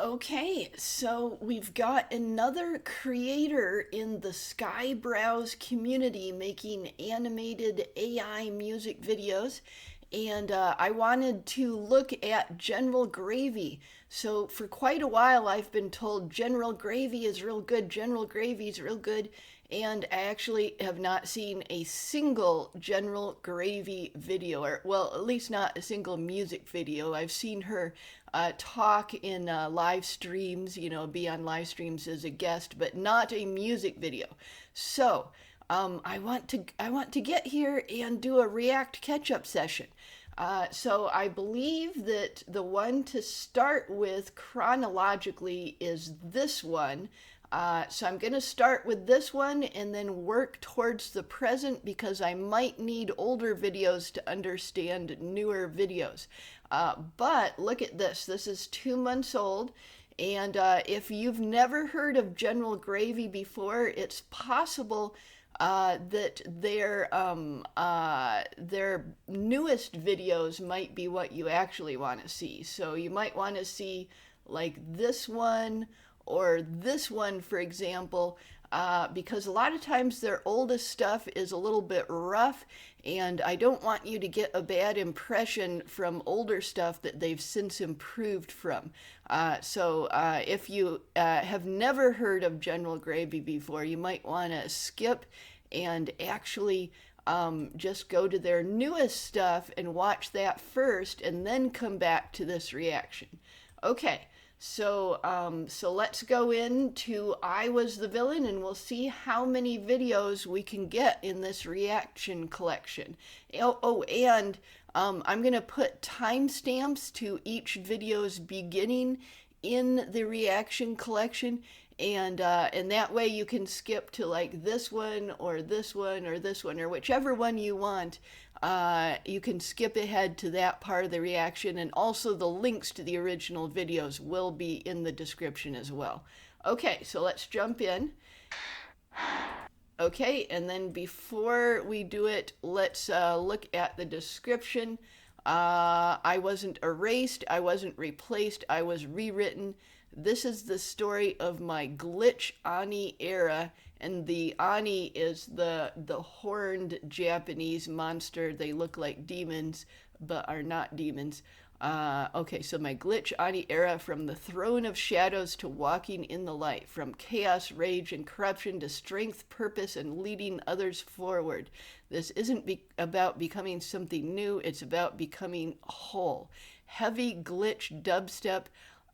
Okay, so we've got another creator in the Skyebrows community making animated AI music videos, and I wanted to look at General Gravey. So for quite a while I've been told General Gravey is real good, General Gravey is real good, and I actually have not seen a single General Gravey video, or well, at least not a single music video. I've seen her talk in live streams, be on live streams as a guest, but not a music video. So I want to get here and do a React catch-up session. So I believe that the one to start with chronologically is this one. So I'm going to start with this one and then work towards the present because I might need older videos to understand newer videos. But look at this. This is 2 months old. And if you've never heard of General Gravey before, it's possible that their newest videos might be what you actually want to see. So you might want to see like this one or this one, for example, because a lot of times their oldest stuff is a little bit rough, and I don't want you to get a bad impression from older stuff that they've since improved from. So if you have never heard of General Gravey before, you might want to skip and actually just go to their newest stuff and watch that first, and then come back to this reaction. Okay. So let's go into I Was the Villain, and we'll see how many videos we can get in this reaction collection. And I'm going to put timestamps to each video's beginning in the reaction collection, and that way you can skip to like this one or this one or this one or whichever one you want. You can skip ahead to that part of the reaction, and also the links to the original videos will be in the description as well. Okay, so let's jump in. Okay, and then before we do it, let's look at the description. I wasn't erased, I wasn't replaced, I was rewritten. This is the story of my glitch Ani era, and the Ani is the horned Japanese monster. They look like demons, but are not demons. Okay, so my glitch Ani era, from the throne of shadows to walking in the light, from chaos, rage, and corruption to strength, purpose, and leading others forward. This isn't about becoming something new, it's about becoming whole. Heavy glitch dubstep,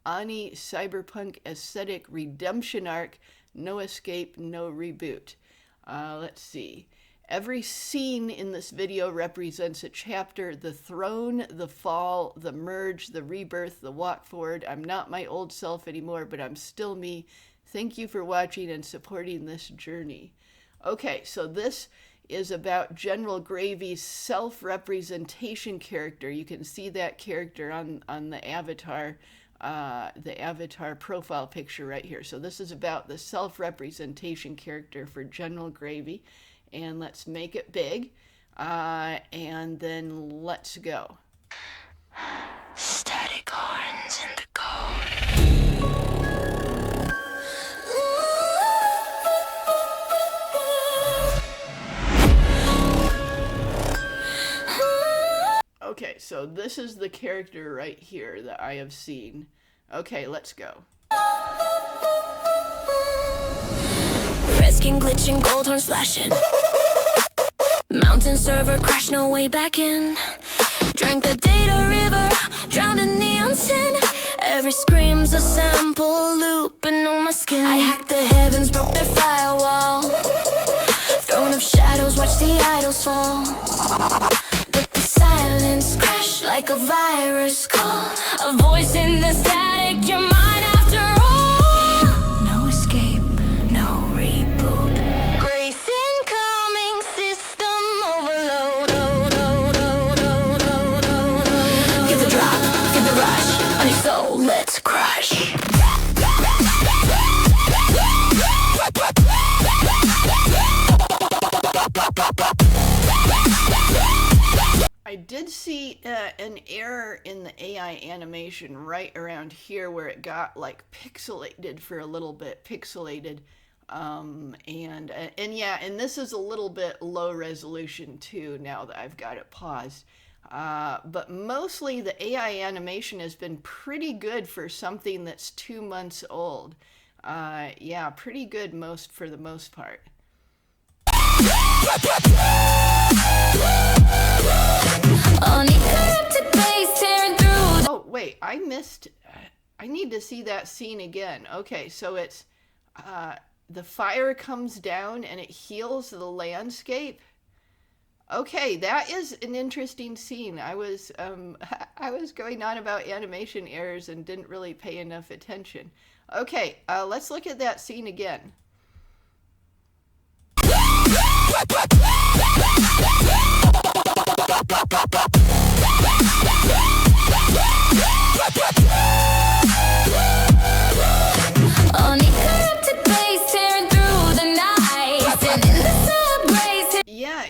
Ani cyberpunk aesthetic redemption arc, no escape, no reboot. Let's see. Every scene in this video represents a chapter: the throne, the fall, the merge, the rebirth, the walk forward. I'm not my old self anymore, but I'm still me. Thank you for watching and supporting this journey. Okay, so this is about General Gravey's self-representation character. You can see that character on the avatar profile picture right here. So this is about the self-representation character for General Gravey, and let's make it big, and then let's go. Static horns in the cold. Okay, so this is the character right here that I have seen. Okay, let's go. Reskin glitching, gold horns flashing. Mountain server crash, no way back in. Drank the data river, drowned in neon sin. Every scream's a sample looping on my skin. I hacked the heavens, broke their firewall. Throne of shadows, watch the idols fall. Silence crash like a virus call. A voice in the static, you're mine after all. No escape, no reboot. Grace incoming, system overload. Get the drop, get the rush. On your soul, let's crush. I did see see an error in the AI animation right around here where it got like pixelated for a little bit, and yeah, and this is a little bit low resolution too now that I've got it paused. But mostly the AI animation has been pretty good for something that's 2 months old. Yeah, pretty good for the most part. Oh, wait, I need to see that scene again. Okay, so it's, the fire comes down and it heals the landscape. Okay, that is an interesting scene. I was going on about animation errors and didn't really pay enough attention. Okay, let's look at that scene again.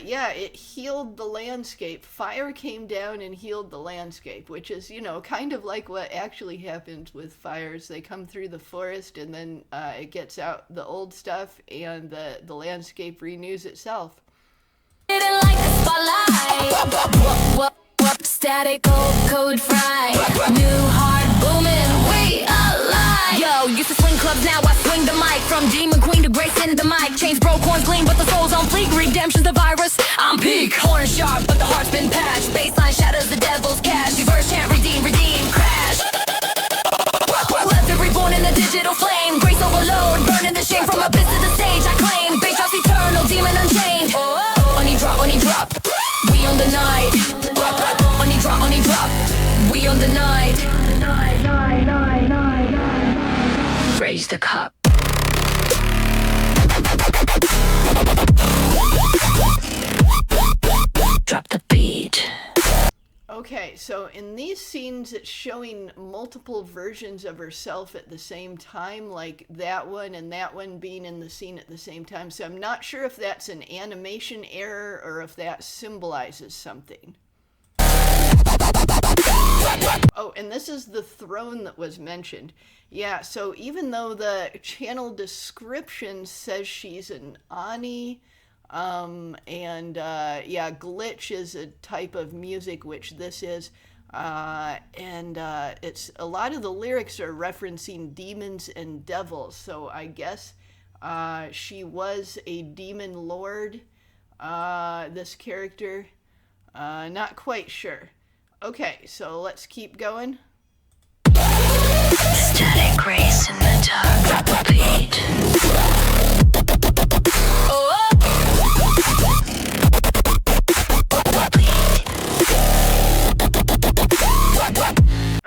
Yeah, it healed the landscape. Fire came down and healed the landscape, which is, you know, kind of like what actually happens with fires. They come through the forest and then it gets out the old stuff and the landscape renews itself. Static code fry, new heart booming, we alive. Yo, used to swing clubs, now I swing the mic. From demon queen to grace in the mic. Chains broke, horns clean, but the soul's on fleek. Redemption's the virus, I'm peak. Horn sharp, but the heart's been patched. Baseline shatters the devil's cash. Reverse chant, redeem, crash. Left it reborn in the digital flame. Grace overload, burning the shame from abyss to the stage. I claim, base house eternal, demon unchained. Only drop. We on the night. Only drop. We on the night. Raise the cup. Drop the beat. Okay, so in these scenes, it's showing multiple versions of herself at the same time, like that one and that one being in the scene at the same time. So I'm not sure if that's an animation error or if that symbolizes something. Oh, and this is the throne that was mentioned. Yeah, so even though the channel description says she's an Ani, yeah, glitch is a type of music, which this is, it's a lot of the lyrics are referencing demons and devils, so I guess she was a demon lord, this character, not quite sure. Okay, so let's keep going. Static grace in the dark, drop the beat.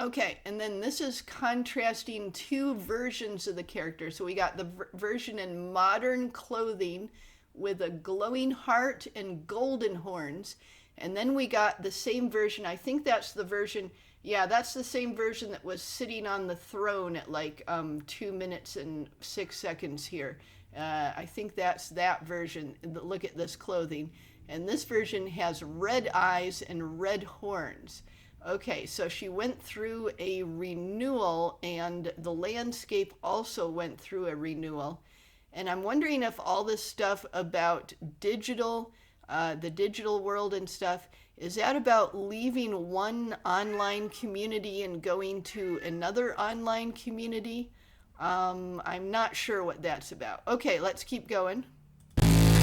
Okay, and then this is contrasting two versions of the character. So we got the version in modern clothing with a glowing heart and golden horns. And then we got the same version, I think that's the version, yeah, that's the same version that was sitting on the throne at like 2 minutes and 6 seconds here. I think that's that version. Look at this clothing. And this version has red eyes and red horns. Okay, so she went through a renewal, and the landscape also went through a renewal. And I'm wondering if all this stuff about digital, the digital world and stuff, is that about leaving one online community and going to another online community? I'm not sure what that's about. Okay, let's keep going.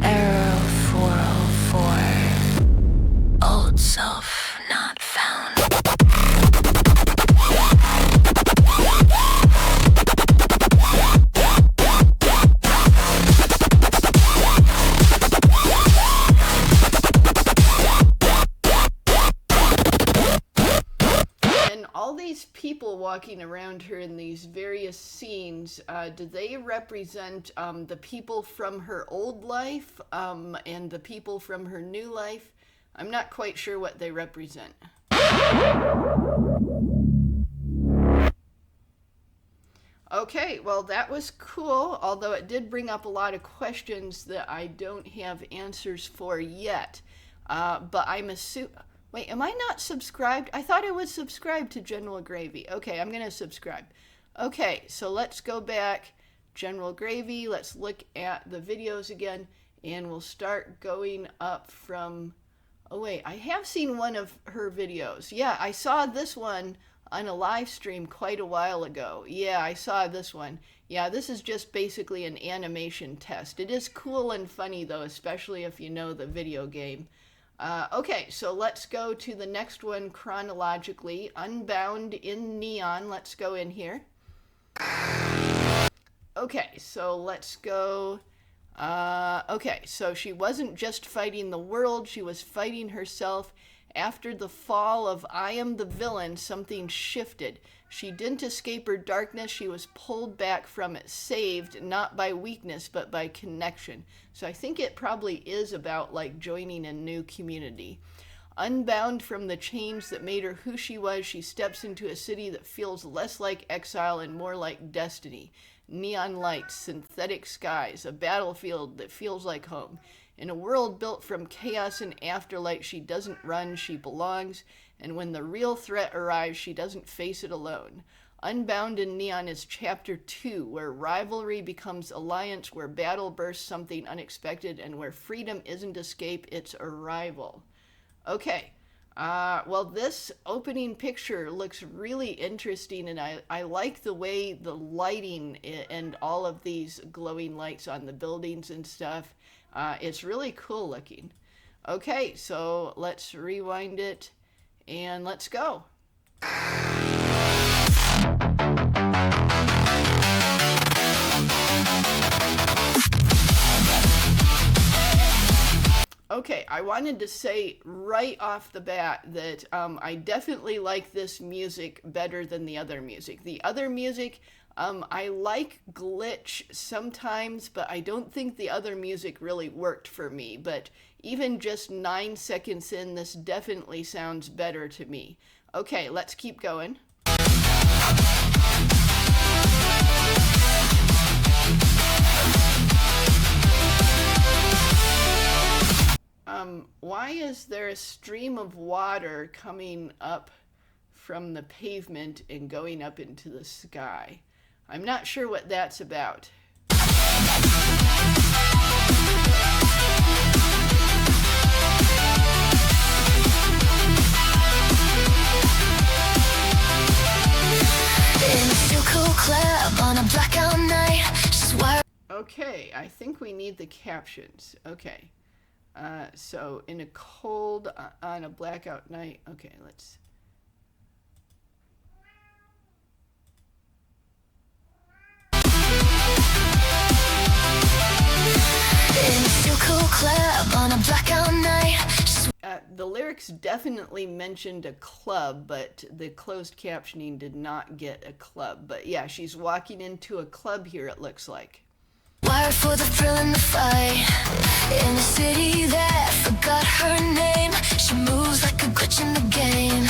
Arrow 404. Old self not found. All these people walking around her in these various scenes, do they represent the people from her old life and the people from her new life? I'm not quite sure what they represent. Okay, well, that was cool, although it did bring up a lot of questions that I don't have answers for yet. But I'm assuming... Wait, am I not subscribed? I thought I was subscribed to General Gravey. Okay, I'm going to subscribe. Okay, so let's go back. General Gravey, let's look at the videos again, and we'll start going up from... Oh, wait, I have seen one of her videos. Yeah, I saw this one on a live stream quite a while ago. Yeah, I saw this one. Yeah, this is just basically an animation test. It is cool and funny, though, especially if you know the video game. Okay, so let's go to the next one chronologically. Unbound in Neon. Let's go in here. Okay, so let's go. Okay, so she wasn't just fighting the world, she was fighting herself. After the fall of I Am the Villain, something shifted. She didn't escape her darkness, she was pulled back from it, saved, not by weakness, but by connection. So I think it probably is about, like, joining a new community. Unbound from the chains that made her who she was, she steps into a city that feels less like exile and more like destiny. Neon lights, synthetic skies, a battlefield that feels like home. In a world built from chaos and afterlight, she doesn't run, she belongs, and when the real threat arrives, she doesn't face it alone. Unbound in Neon is Chapter 2, where rivalry becomes alliance, where battle bursts something unexpected, and where freedom isn't escape, it's arrival. Okay, well, this opening picture looks really interesting, and I like the way the lighting and all of these glowing lights on the buildings and stuff. It's really cool looking. Okay, so let's rewind it and let's go. Okay, I wanted to say right off the bat that I definitely like this music better than the other music. The other music, I like glitch sometimes, but I don't think the other music really worked for me. But even just 9 seconds in, this definitely sounds better to me. Okay, let's keep going. Why is there a stream of water coming up from the pavement and going up into the sky? I'm not sure what that's about. Okay, I think we need the captions. Okay. So in a cold, on a blackout night. Okay, let's. The lyrics definitely mentioned a club, but the closed captioning did not get a club. But yeah, she's walking into a club here, it looks like. Wired for the thrill and the fight. In a city that forgot her name. She moves like a glitch in the game.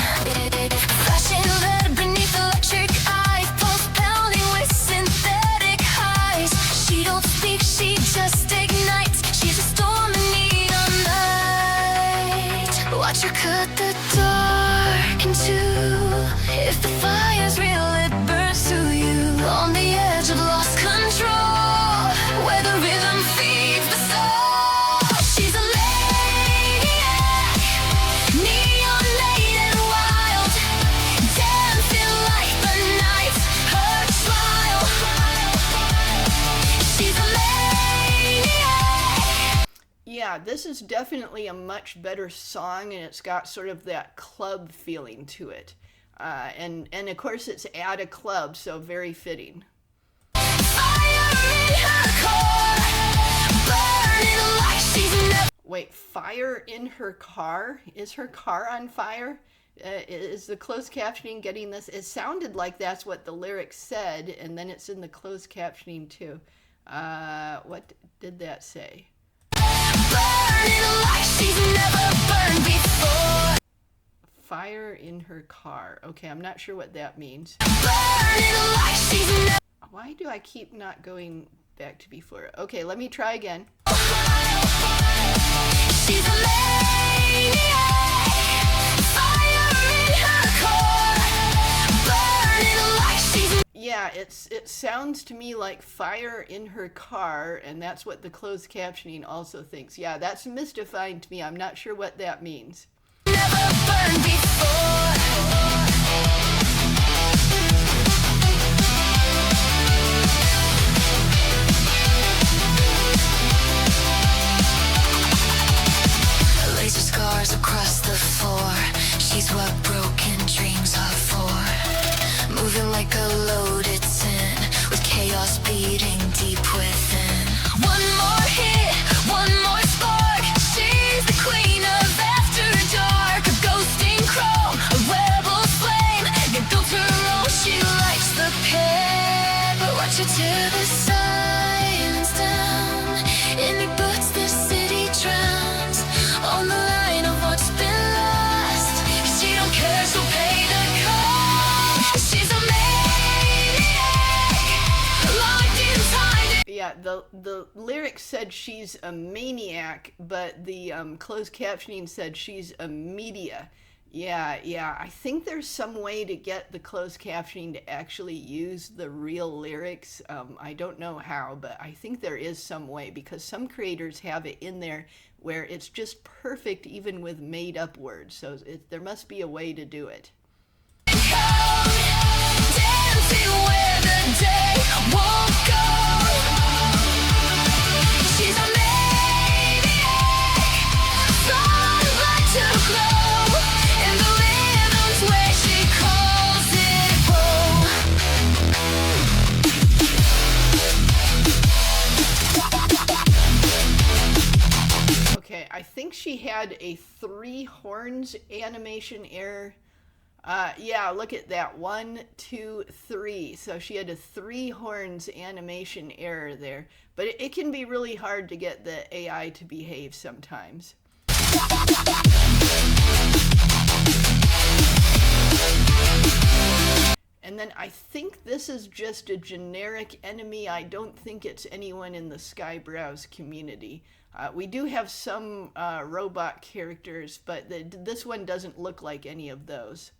Flashing red beneath electric eyes. Pulse pounding with synthetic highs. She don't speak, she just ignites. She's a storm in neon night. Watch her cut the dark in two. If the fire's real, it burns through you. On the edge of lost control. Where the rhythm feeds the soul. She's a maniac, neon late and wild, dancing like the night, her smile. She's a maniac. Yeah, this is definitely a much better song, and it's got sort of that club feeling to it. And of course it's at a club, so very fitting. Wait, fire in her car? Is her car on fire? Is the closed captioning getting this? It sounded like that's what the lyrics said, and then it's in the closed captioning too. What did that say? Fire in her car. Okay, I'm not sure what that means. Why do I keep not going back to before? Okay, let me try again. She's a maniac, Yeah, it sounds to me like fire in her car, and that's what the closed captioning also thinks. Yeah, that's mystifying to me. I'm not sure what that means. Never burned before. Laser scars across the floor. She's what broken dreams are for. Moving like a loaded sin, with chaos beating deep within. One more hit, one more spark. She's the queen of after dark. A ghosting chrome, a rebel flame. You built her own, she likes the pain. But watch her tear the silence down. In her boots the city drowns. On the line of what's been lost. She don't care, so pay the cost. She's a maniac, locked in time. Yeah, the lyrics said she's a maniac, but the closed captioning said she's a media. Yeah, I think there's some way to get the closed captioning to actually use the real lyrics. I don't know how, but I think there is some way, because some creators have it in there where it's just perfect even with made up words. So there must be a way to do it. Dancing where the day won't go. She's a maniac, sunlight to glow, and the rhythms where she calls it home. Okay, I think she had a 3 horns animation error. Yeah, look at that. 1, 2, 3. So she had a 3 horns animation error there. But it can be really hard to get the AI to behave sometimes. And then I think this is just a generic enemy. I don't think it's anyone in the Skyebrows community. We do have some robot characters, but this one doesn't look like any of those.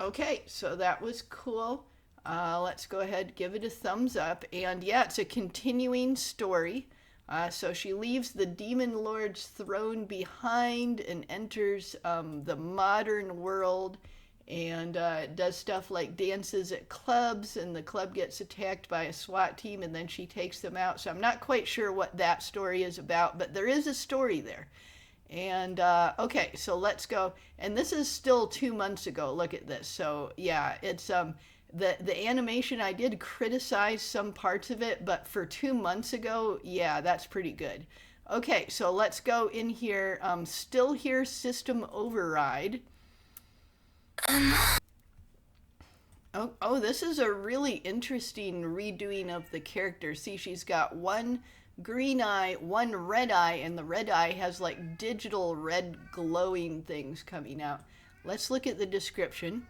Okay, so that was cool. Let's go ahead, give it a thumbs up. And yeah, it's a continuing story. So she leaves the Demon Lord's throne behind and enters the modern world, and does stuff like dances at clubs, and the club gets attacked by a SWAT team, and then she takes them out. So I'm not quite sure what that story is about, but there is a story there. And okay, so let's go. And this is still 2 months ago. Look at this. So yeah, it's the animation, I did criticize some parts of it, but for 2 months ago, yeah, that's pretty good. Okay, so let's go in here. Still here, system override. Oh, this is a really interesting redoing of the character. See, she's got one green eye, one red eye, and the red eye has like digital red glowing things coming out. Let's look at the description.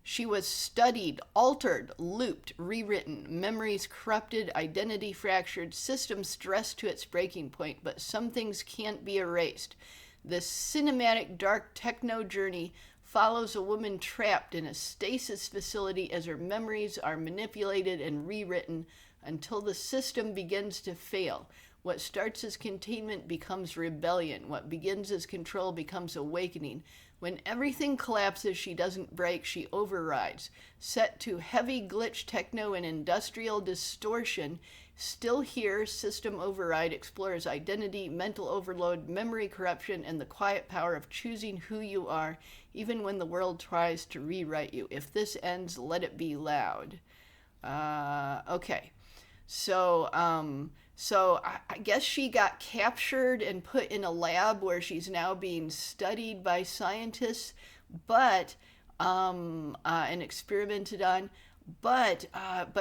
She was studied, altered, looped, rewritten, memories corrupted, identity fractured, system stressed to its breaking point, but some things can't be erased. This cinematic dark techno journey follows a woman trapped in a stasis facility as her memories are manipulated and rewritten until the system begins to fail. What starts as containment becomes rebellion. What begins as control becomes awakening. When everything collapses, she doesn't break, she overrides. Set to heavy glitch techno and industrial distortion, still here, system override explores identity, mental overload, memory corruption, and the quiet power of choosing who you are, even when the world tries to rewrite you. If this ends, let it be loud. Okay. So I guess she got captured and put in a lab where she's now being studied by scientists, but and experimented on. But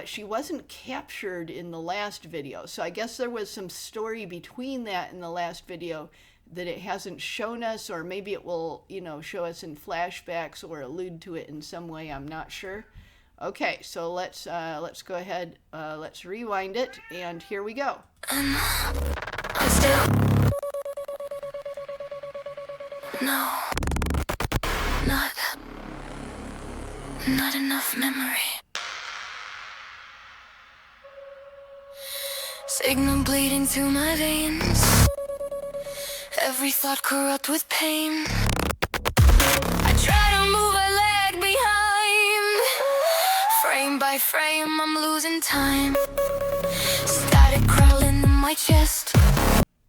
she wasn't captured in the last video. So I guess there was some story between that and the last video that it hasn't shown us, or maybe it will, show us in flashbacks or allude to it in some way. I'm not sure. Okay, so let's go ahead, let's rewind it, and here we go. I still no, not enough memory. Signal bleeding through my veins. Every thought corrupt with pain. I try to move a leg behind. Frame by frame, I'm losing time. Static crawling in my chest.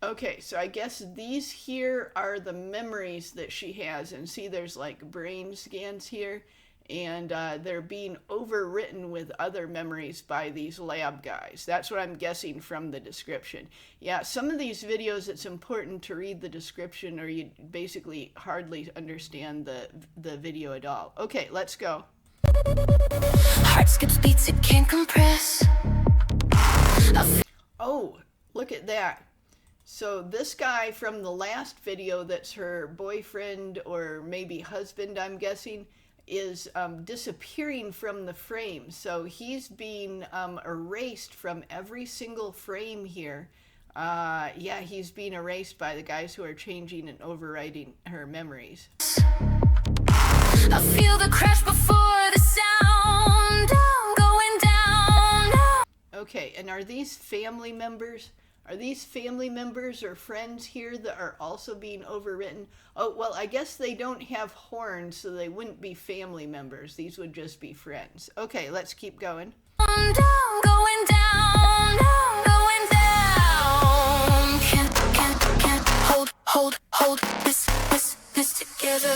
Okay, so I guess these here are the memories that she has, and see there's like brain scans here, and they're being overwritten with other memories by these lab guys. That's what I'm guessing from the description. Yeah, some of these videos it's important to read the description or you basically hardly understand the video at all. Okay, let's go. Heart skips beats it can't compress. Oh, look at that. So this guy from the last video that's her boyfriend or maybe husband, I'm guessing, is disappearing from the frame. So he's being erased from every single frame here. Yeah, he's being erased by the guys who are changing and overwriting her memories. I feel the crash before the sound. Going down. Okay, and are these family members? Are these family members or friends here that are also being overwritten? Oh, well, I guess they don't have horns, so they wouldn't be family members. These would just be friends. Okay, let's keep going. Going down. Can't hold this together.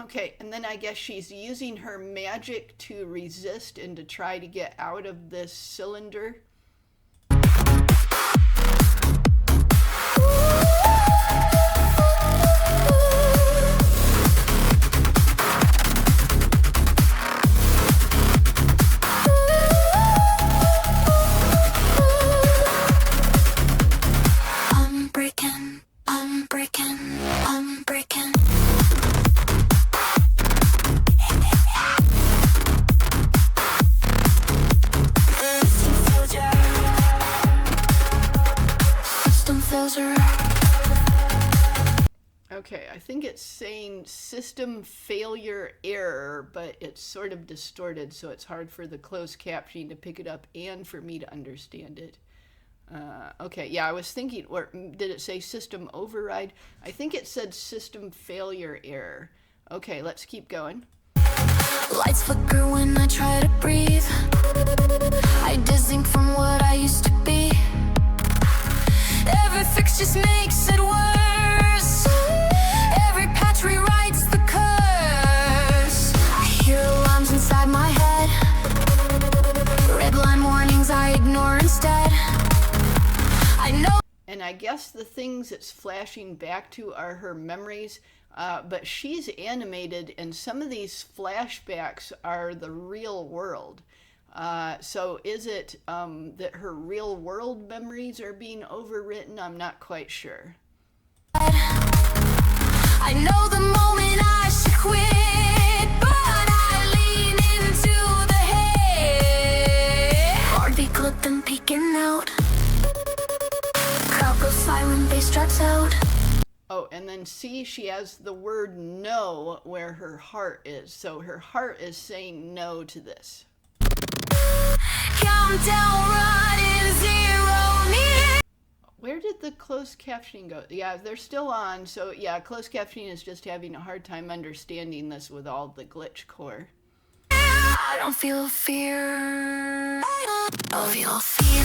Okay, and then I guess she's using her magic to resist and to try to get out of this cylinder. I'm breaking. Okay, I think it's saying system failure error, but it's sort of distorted, so it's hard for the closed captioning to pick it up and for me to understand it. Okay, yeah, I was thinking, or did it say system override? I think it said system failure error. Okay, let's keep going. Lights flicker when I try to breathe. I distinct from what I used to be. Every fix just makes it worse. Every patch rewrites the curse. I hear alarms inside my head. Red line warnings I ignore instead. I know. And I guess the things it's flashing back to are her memories, but she's animated, and some of these flashbacks are the real world. So is it that her real world memories are being overwritten? I'm not quite sure. I know the moment I should quit, but I lean into the head. Heartbeat clipped and peeking out. Crowd goes silent, bass drops out. Oh, and then see, she has the word no where her heart is. So her heart is saying no to this. Countdown running 0 near. Where did the closed captioning go? Yeah, they're still on. So yeah, closed captioning is just having a hard time understanding this with all the glitch core. I don't feel fear. I don't feel fear.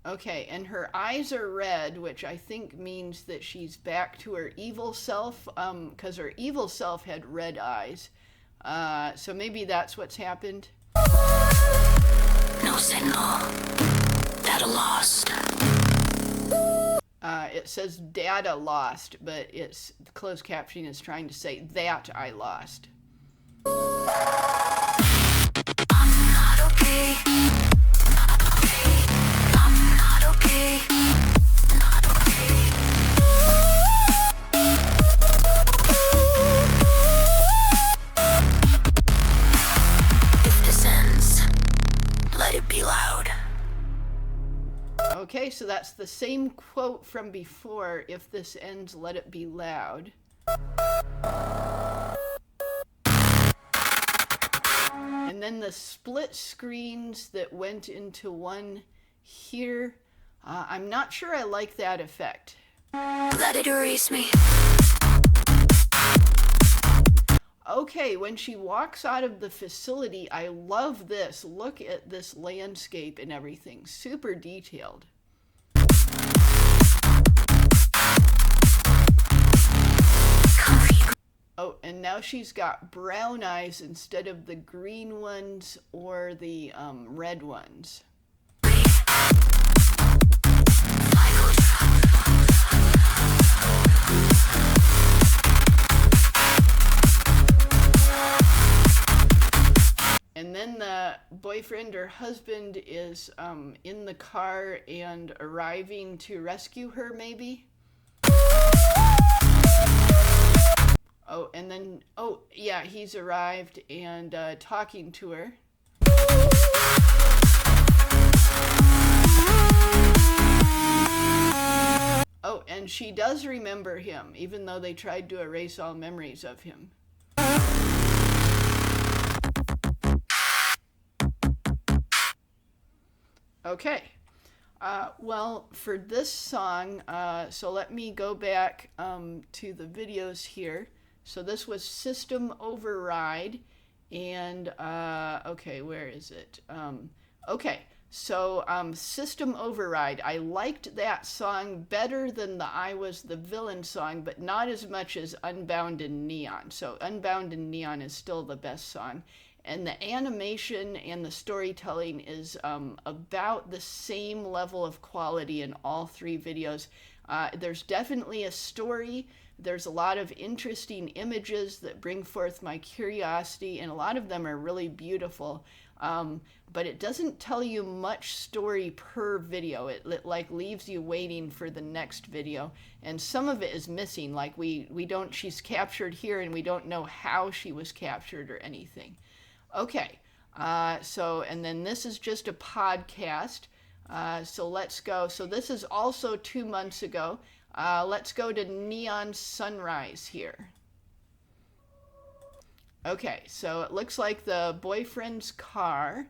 Okay, and her eyes are red, which I think means that she's back to her evil self, because her evil self had red eyes. So maybe that's what's happened. No signal. Data lost. It says data lost, but it's the closed captioning is trying to say that I lost. I'm not okay. Not okay. I'm not okay. Not okay. If this ends, let it be loud. Okay, so that's the same quote from before. If this ends, let it be loud. And then the split screens that went into one here. I'm not sure I like that effect. Let it erase me. Okay, when she walks out of the facility, I love this. Look at this landscape and everything. Super detailed. Oh, and now she's got brown eyes instead of the green ones or the red ones. And then the boyfriend or husband is in the car and arriving to rescue her, maybe? Oh, and then, oh, yeah, he's arrived and talking to her. Oh, and she does remember him, even though they tried to erase all memories of him. Okay. Well, for this song, so let me go back to the videos here. So this was System Override, and okay, where is it? Okay, so System Override. I liked that song better than the I Was the Villain song, but not as much as Unbound and Neon. So Unbound and Neon is still the best song. And the animation and the storytelling is about the same level of quality in all three videos. There's definitely a story. There's a lot of interesting images that bring forth my curiosity, and a lot of them are really beautiful. But it doesn't tell you much story per video. It like leaves you waiting for the next video, and some of it is missing. Like we don't. She's captured here, and we don't know how she was captured or anything. Okay, so, and then this is just a podcast, so let's go. So this is also 2 months ago. Let's go to Neon Sunrise here. Okay, so it looks like the boyfriend's car,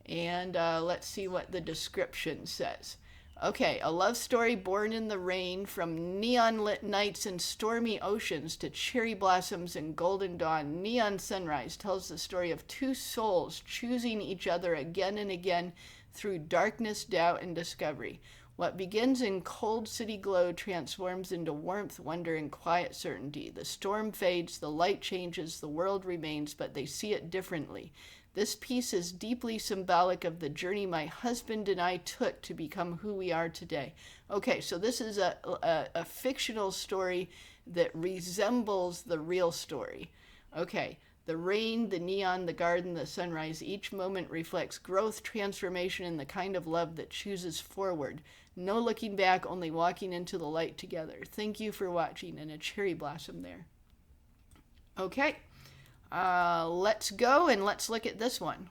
and let's see what the description says. Okay, a love story born in the rain, from neon-lit nights and stormy oceans to cherry blossoms and golden dawn. Neon Sunrise tells the story of two souls choosing each other again and again through darkness, doubt, and discovery. What begins in cold city glow transforms into warmth, wonder, and quiet certainty. The storm fades, the light changes, the world remains, but they see it differently. This piece is deeply symbolic of the journey my husband and I took to become who we are today. Okay, so this is a fictional story that resembles the real story. Okay, the rain, the neon, the garden, the sunrise, each moment reflects growth, transformation, and the kind of love that chooses forward. No looking back, only walking into the light together. Thank you for watching, and a cherry blossom there. Okay. Let's go and let's look at this one.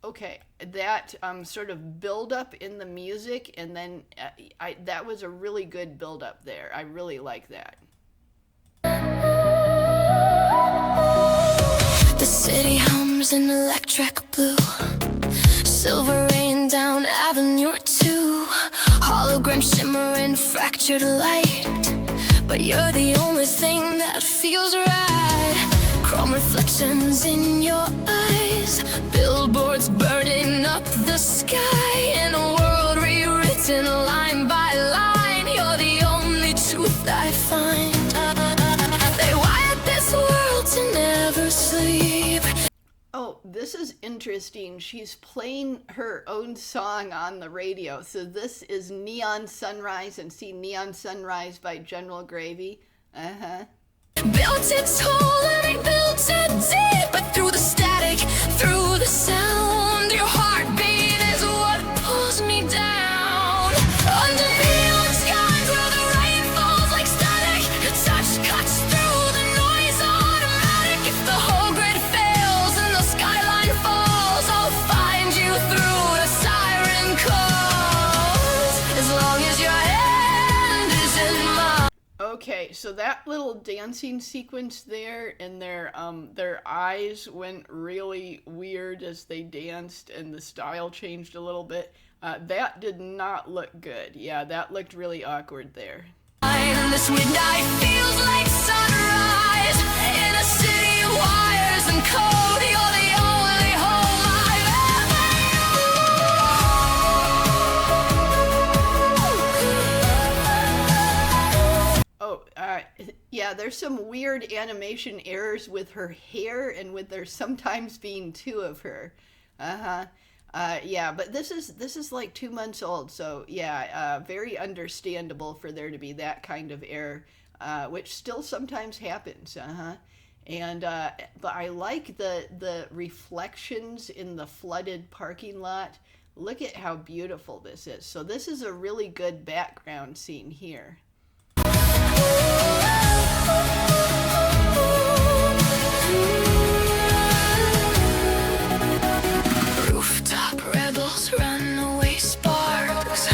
Okay, that sort of build up in the music, and then that was a really good build up there. I really like that. The city hums in electric blue. Silver rain down Avenue 2. Hologram shimmering fractured light. But you're the only thing that feels right. Chrome reflections in your eyes. Billboards bullets burning up the sky. In a world rewritten line by line, you're the only truth I find. They wired this world to never sleep. Oh, this is interesting. She's playing her own song on the radio. So this is Neon Sunrise, and see Neon Sunrise by General Gravey. Built it tall and it built it deep, but through the static, through the sound, your heartbeat is what pulls me down. Under neon skies where the rain falls like static, your touch cuts through the noise automatic. If the whole grid fails and the skyline falls, I'll find you through the siren calls, as long as your hand is in mine. Okay, so that little dancing sequence there, and their eyes went really weird as they danced, and the style changed a little bit. That did not look good. Yeah, that looked really awkward there. And this midnight feels like sunrise in a city of wires and code. You're the only home I've ever known. Oh, yeah, there's some weird animation errors with her hair, and with there sometimes being two of her. Yeah, but this is like 2 months old, so yeah, very understandable for there to be that kind of error, which still sometimes happens. And but I like the reflections in the flooded parking lot. Look at how beautiful this is. So this is a really good background scene here. Rooftop rebels, runaway sparks,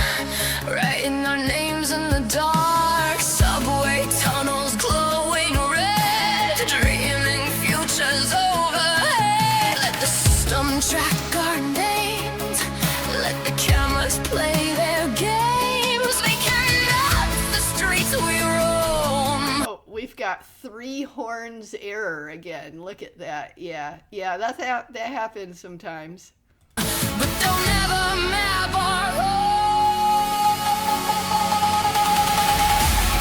writing our names in the dark. Subway tunnels glowing red, dreaming futures overhead. Let the system track our names, let the cameras play their games. They cannot the streets we roam. Oh, we've got 3 horns error again. Look at that. Yeah, that happens sometimes. But don't ever map our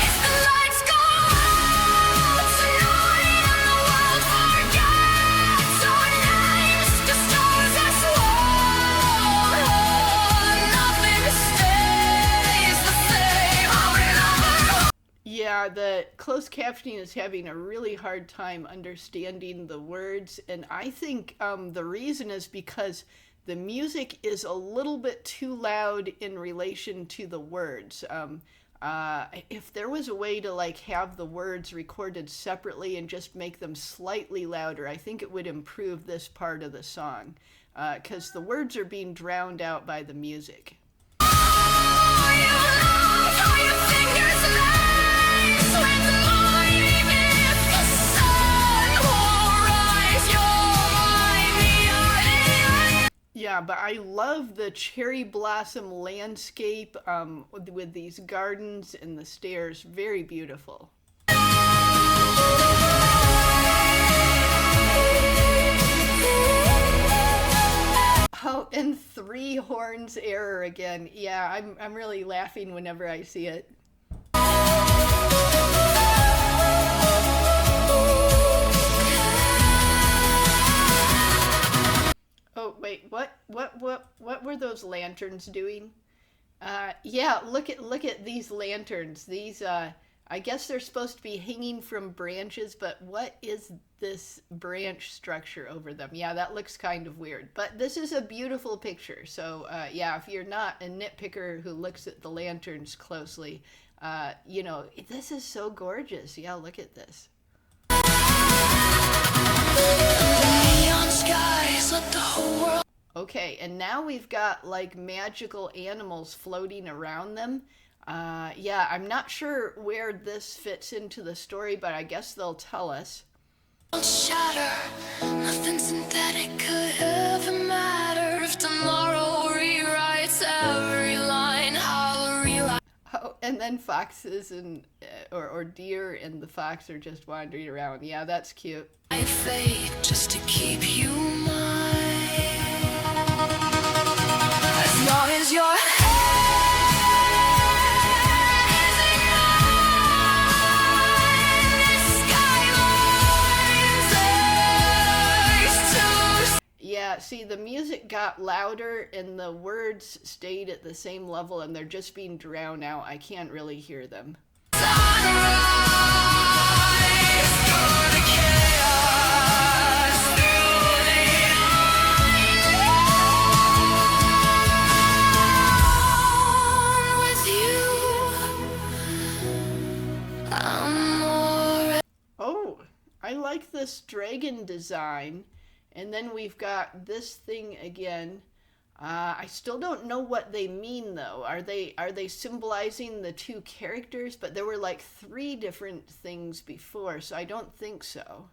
if the lights go out tonight and the world forgets our names, the stars are swollen, nothing stays the same. Yeah, the closed captioning is having a really hard time understanding the words, and I think the reason is because the music is a little bit too loud in relation to the words. If there was a way to like have the words recorded separately and just make them slightly louder, I think it would improve this part of the song, because the words are being drowned out by the music. Yeah, but I love the cherry blossom landscape with these gardens and the stairs. Very beautiful. Oh, and 3 horns error again. Yeah, I'm really laughing whenever I see it. Oh, wait, what were those lanterns doing? Yeah, look at these lanterns. These, I guess they're supposed to be hanging from branches, but what is this branch structure over them? Yeah, that looks kind of weird, but this is a beautiful picture. So, yeah, if you're not a nitpicker who looks at the lanterns closely, you know, this is so gorgeous. Yeah, look at this. Neon skies, let the whole world. Okay, and now we've got like magical animals floating around them. Yeah, I'm not sure where this fits into the story, but I guess they'll tell us. Shatter, nothing synthetic could ever matter if tomorrow rewrites every line. I'll rewrite. Oh, and then foxes and or deer and the fox are just wandering around. Yeah, that's cute. I fade just to keep you mine. Yeah, see, the music got louder and the words stayed at the same level, and they're just being drowned out. I can't really hear them. Oh, I like this dragon design. And then we've got this thing again. I still don't know what they mean though. Are they symbolizing the two characters? But there were like 3 different things before, so I don't think so.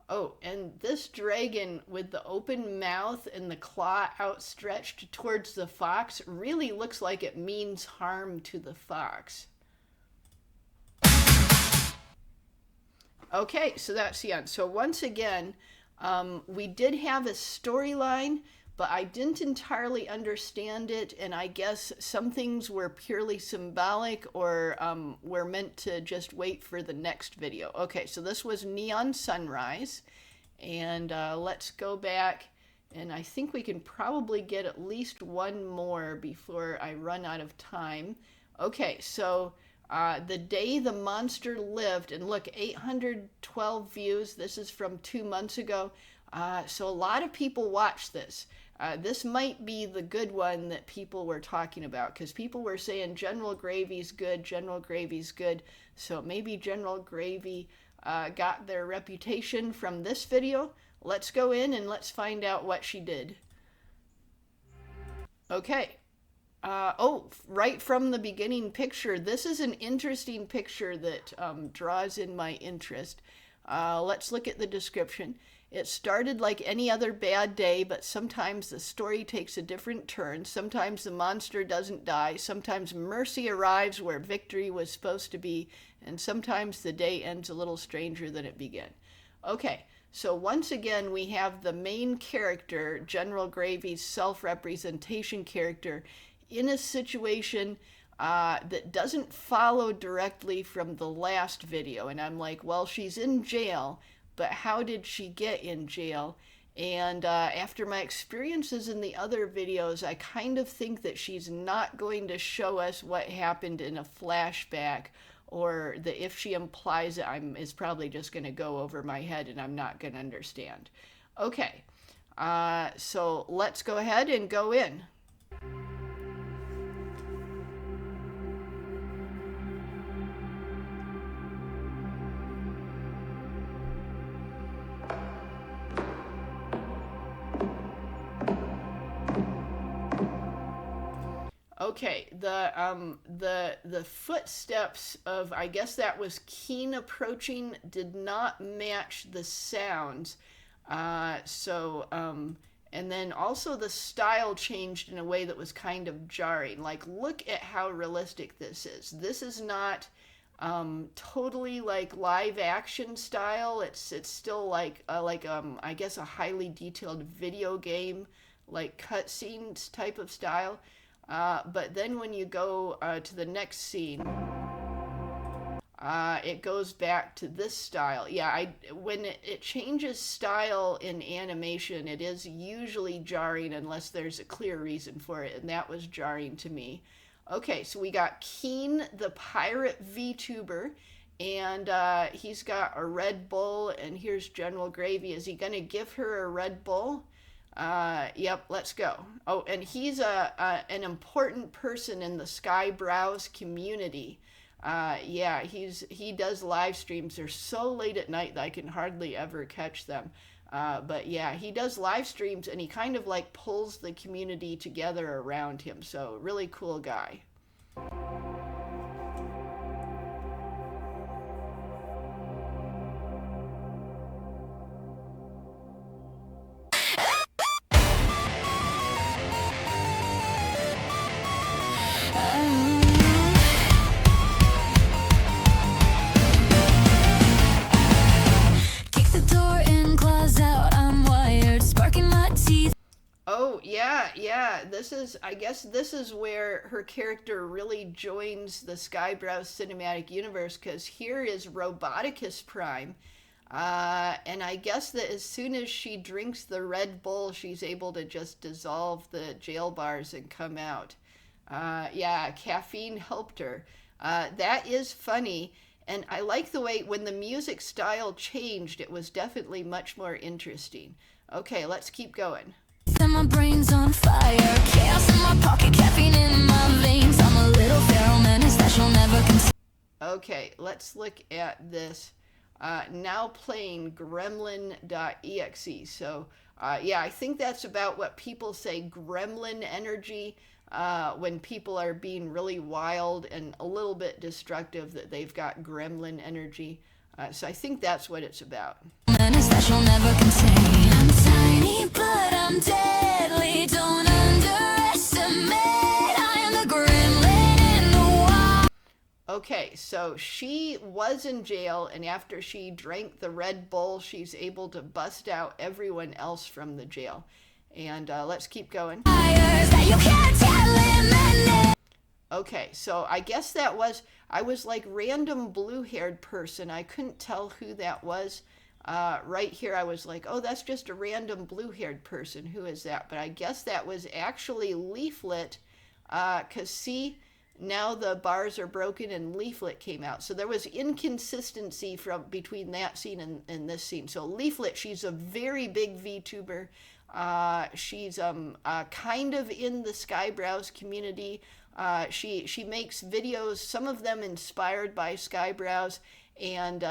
Oh, and this dragon with the open mouth and the claw outstretched towards the fox really looks like it means harm to the fox. Okay, so that's the end. So once again, we did have a storyline, but I didn't entirely understand it, and I guess some things were purely symbolic or were meant to just wait for the next video. Okay, so this was Neon Sunrise, and let's go back, and I think we can probably get at least one more before I run out of time. Okay, so the day the monster lived, and look, 812 views. This is from 2 months ago. So a lot of people watched this. This might be the good one that people were talking about, because people were saying General Gravey's good, General Gravey's good. So maybe General Gravey got their reputation from this video. Let's go in and let's find out what she did. Okay. Oh, right from the beginning picture, this is an interesting picture that draws in my interest. Let's look at the description. It started like any other bad day, but sometimes the story takes a different turn. Sometimes the monster doesn't die. Sometimes mercy arrives where victory was supposed to be. And sometimes the day ends a little stranger than it began. Okay, so once again, we have the main character, General Gravey's self-representation character, in a situation that doesn't follow directly from the last video. And I'm like, well, she's in jail, but how did she get in jail? And after my experiences in the other videos, I kind of think that she's not going to show us what happened in a flashback, or that if she implies it, it's probably just going to go over my head and I'm not going to understand. Okay, so let's go ahead and go in. Okay, the footsteps of, I guess that was Keen approaching, did not match the sounds. And then also the style changed in a way that was kind of jarring. Like, look at how realistic this is. This is not totally like live action style. It's still like I guess a highly detailed video game, like cutscenes type of style. But then when you go to the next scene, it goes back to this style. Yeah, when it changes style in animation, it is usually jarring unless there's a clear reason for it, and that was jarring to me. Okay, so we got Keen, the pirate VTuber, and he's got a Red Bull, and here's General Gravey. Is he going to give her a Red Bull? Yep, let's go. Oh, and he's an important person in the Skyebros community. Yeah, he does live streams. They're so late at night that I can hardly ever catch them. But yeah, he does live streams, and he kind of like pulls the community together around him. So really cool guy. this is, I guess this is where her character really joins the Skyebrows cinematic universe, because here is Roboticus Prime. And I guess that as soon as she drinks the Red Bull, she's able to just dissolve the jail bars and come out. Yeah, caffeine helped her. That is funny. And I like the way when the music style changed, it was definitely much more interesting. Okay, let's keep going. And my brain's on fire, chaos in my pocket, caffeine in my veins. I'm a little feral menace that she'll never conceal. Okay, let's look at this. Now playing gremlin.exe. So yeah, I think that's about what people say gremlin energy, when people are being really wild and a little bit destructive, that they've got gremlin energy. So I think that's what it's about. Menace that she'll never contain. I'm tiny, but I'm deadly. Don't underestimate. I am the gremlin in the wild. Okay, so she was in jail, and after she drank the Red Bull, she's able to bust out everyone else from the jail. And let's keep going. That you can't eliminate. Okay, so I guess I was like random blue-haired person. I couldn't tell who that was. Right here, I was like, oh, that's just a random blue-haired person. Who is that? But I guess that was actually Leaflet, because see, now the bars are broken and Leaflet came out. So there was inconsistency between that scene and this scene. So Leaflet, she's a very big VTuber. She's kind of in the Skyebrows community. She makes videos, some of them inspired by Skyebrows, and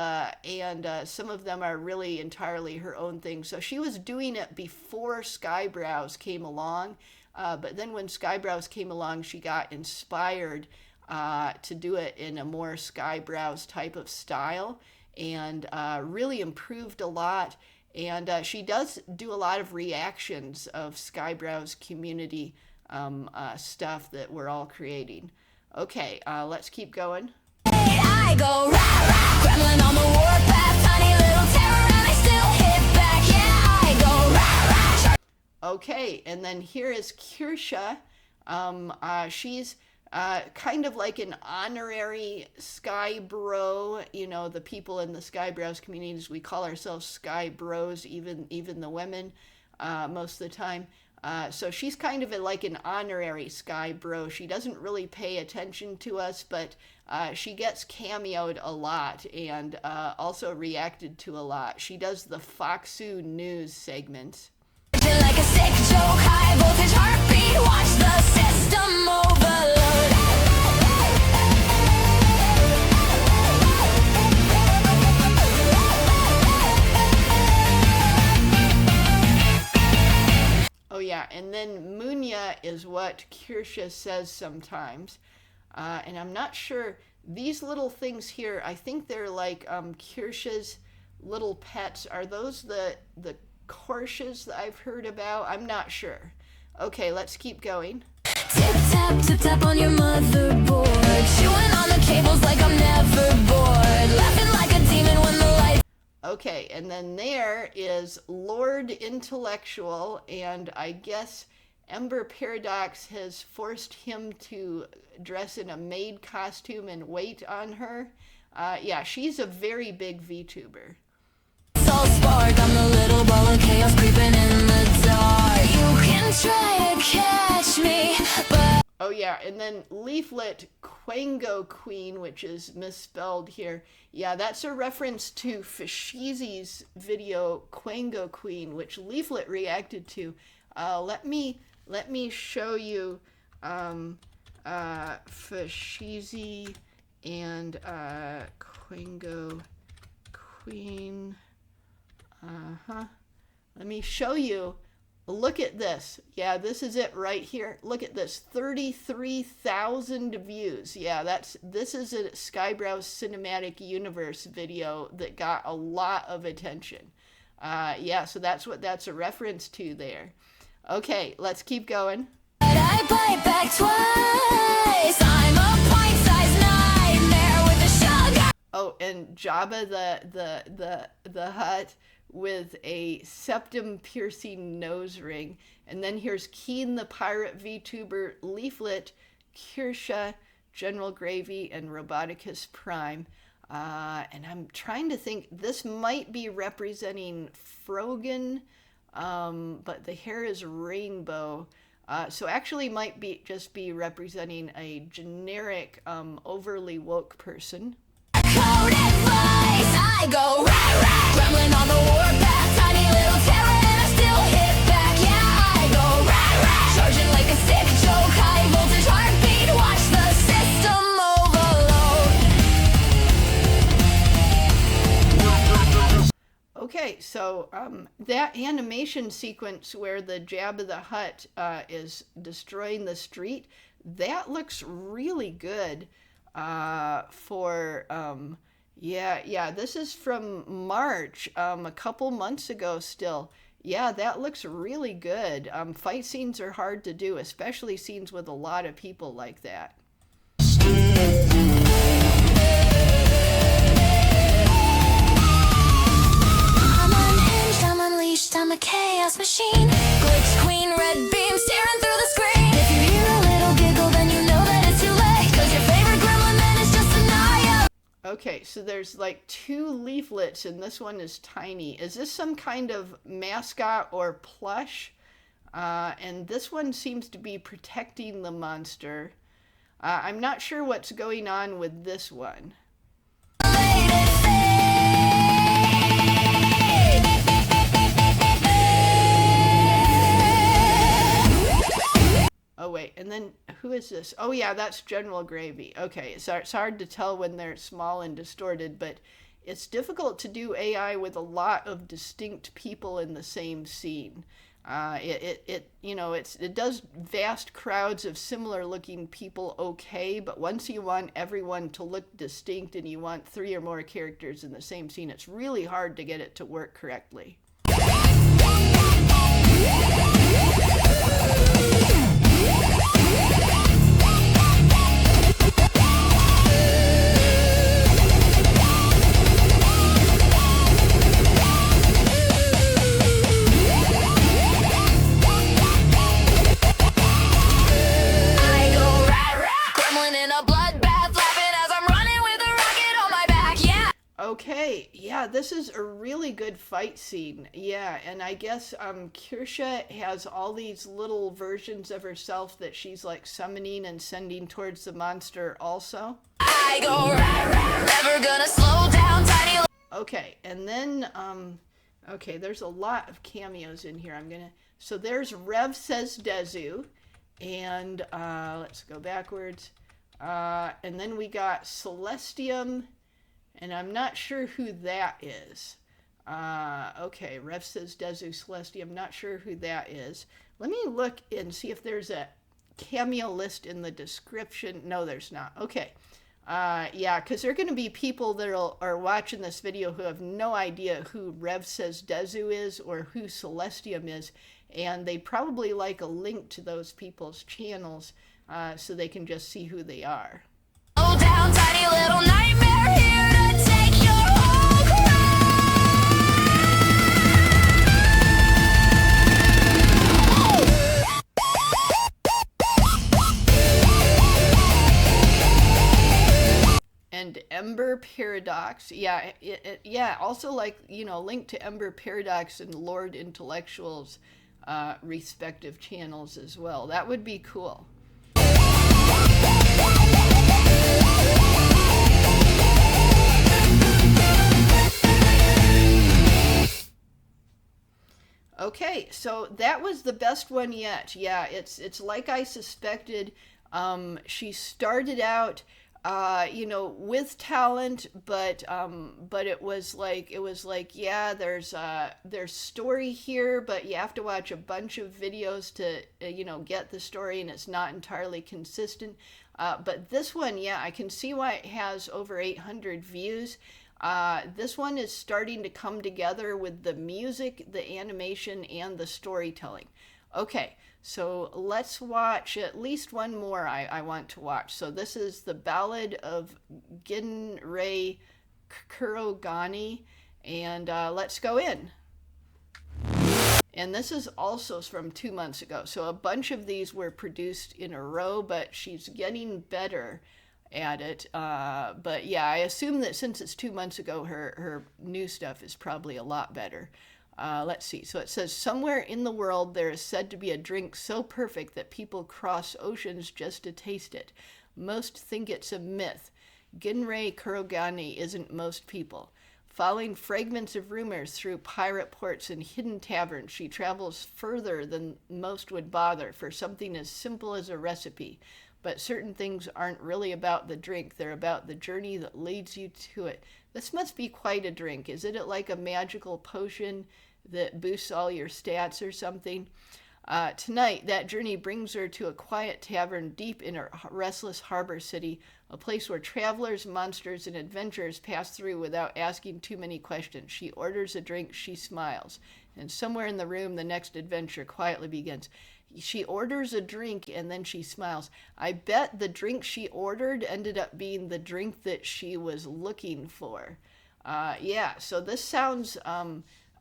some of them are really entirely her own thing. So she was doing it before Skyebrows came along, but then when Skyebrows came along, she got inspired to do it in a more Skyebrows type of style, and really improved a lot. And she does do a lot of reactions of Skyebrows community stuff that we're all creating. Okay, let's keep going. I go rah rah, gremlin on the warpath, tiny little terror, and I still hit back. Yeah, I go rah rah. Okay, and then here is Kirsha. She's kind of like an honorary Skybro. You know, the people in the Skyebrows communities, we call ourselves Skybros, even the women, most of the time. So she's kind of like an honorary Skybro. She doesn't really pay attention to us, but she gets cameoed a lot and also reacted to a lot. She does the Foxu News segments. Like a sick joke, high voltage heartbeat, watch the system overload. Oh yeah, and then Munya is what Kirsha says sometimes. And I'm not sure, these little things here, I think they're like Kirsha's little pets. Are those the Korshes that I've heard about? I'm not sure. Okay, let's keep going. Tip tap on your motherboard, chewing on the cables like I'm never bored, laughing like a demon when the lights. Okay, and then there is Lord Intellectual, and I guess Ember Paradox has forced him to dress in a maid costume and wait on her. Yeah, she's a very big VTuber. Soul spark, I'm the little ball of chaos creeping in the dark. You can try to catch me, but... Oh yeah, and then Leaflet Quango Queen, which is misspelled here. Yeah, that's a reference to FuhSheezy's video Quango Queen, which Leaflet reacted to. Let me show you FuhSheezy and Quango Queen. Let me show you. Look at this. Yeah, this is it right here. Look at this. 33,000 views. Yeah, this is a Skyebrows cinematic universe video that got a lot of attention. Yeah, so that's what that's a reference to there. Okay, let's keep going. I bite back twice. I'm a pint-sized nightmare with a sugar. Oh, and Jabba the Hutt with a septum-piercing nose ring. And then here's Keen the Pirate VTuber, Leaflet, Kirsha, General Gravey, and Roboticus Prime. And I'm trying to think, this might be representing Frogan, but the hair is rainbow. So actually might be just be representing a generic, overly woke person. Code advice, I go rah, gremlin on the warpath, tiny little terror, and I still hit back. Yeah, I go rah, charging like a sick joke, high voltage heartbeat, watch the system overload. Okay, so that animation sequence where the Jabba the Hutt is destroying the street, that looks really good for, yeah, this is from March, a couple months ago still. Yeah, that looks really good. Fight scenes are hard to do, especially scenes with a lot of people like that. I'm a chaos machine. Glitch queen, red beam staring through the screen. If you hear a little giggle, then you know that it's too late, 'cause your favorite gremlin then is just a Naya. Okay, so there's like 2 leaflets and this one is tiny. Is this some kind of mascot or plush? And this one seems to be protecting the monster. I'm not sure what's going on with this one. Oh wait, and then who is this? Oh yeah, that's General Gravey. Okay, it's hard to tell when they're small and distorted, but it's difficult to do AI with a lot of distinct people in the same scene. It does vast crowds of similar looking people okay, but once you want everyone to look distinct and you want 3 or more characters in the same scene, it's really hard to get it to work correctly. Okay, yeah, this is a really good fight scene. Yeah, and I guess Kirsha has all these little versions of herself that she's like summoning and sending towards the monster also. I go never gonna slow down, tiny. Okay, and then okay, there's a lot of cameos in here. So there's Rev Says Dezu, and let's go backwards. And then we got Celestium, and I'm not sure who that is. Okay, Rev Says Dezu, Celestium, not sure who that is. Let me look and see if there's a cameo list in the description. No, there's not. Okay. Yeah, because there are going to be people that are watching this video who have no idea who Rev Says Dezu is or who Celestium is, and they probably like a link to those people's channels so they can just see who they are. Oh, down, tiny little nightmare here to take your whole And Ember Paradox, yeah, yeah. Also, like, link to Ember Paradox and Lord Intellectual's respective channels as well. That would be cool. Okay, so that was the best one yet. Yeah, it's like I suspected. She started out with talent, but it was like, yeah, there's story here, but you have to watch a bunch of videos to get the story, and it's not entirely consistent. But this one, yeah, I can see why it has over 800 views. This one is starting to come together with the music, the animation, and the storytelling. Okay, so let's watch at least one more I want to watch. So this is the Ballad of Ginrei Kurogane, And let's go in. And this is also from 2 months ago. So a bunch of these were produced in a row, but she's getting better at it. But yeah, I assume that since it's 2 months ago, her new stuff is probably a lot better. Let's see. So it says, somewhere in the world there is said to be a drink so perfect that people cross oceans just to taste it. Most think it's a myth. Ginrei Kurogane isn't most people. Following fragments of rumors through pirate ports and hidden taverns, she travels further than most would bother for something as simple as a recipe. But certain things aren't really about the drink. They're about the journey that leads you to it. This must be quite a drink. Isn't it like a magical potion that boosts all your stats or something? Tonight, that journey brings her to a quiet tavern deep in a restless harbor city, a place where travelers, monsters, and adventurers pass through without asking too many questions. She orders a drink, she smiles, and somewhere in the room, the next adventure quietly begins. She orders a drink, and then she smiles. I bet the drink she ordered ended up being the drink that she was looking for. Yeah, so this sounds...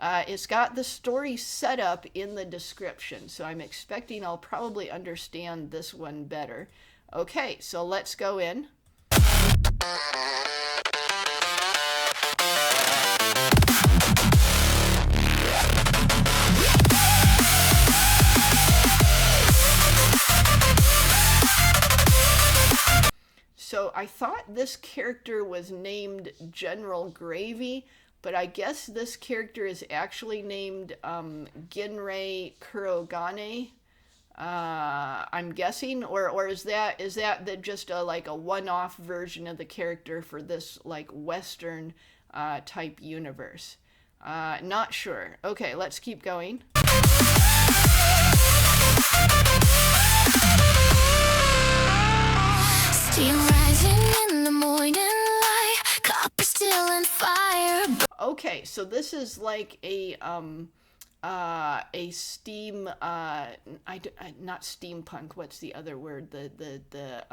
it's got the story set up in the description, so I'm expecting I'll probably understand this one better. Okay, so let's go in. So I thought this character was named General Gravey, but I guess this character is actually named Ginrei Kurogane. I'm guessing, or is that just like a one-off version of the character for this like Western type universe? Not sure. Okay, let's keep going. Steam rising in the morning light, copper still in fire. Okay, so this is like a steam not steampunk. What's the other word? The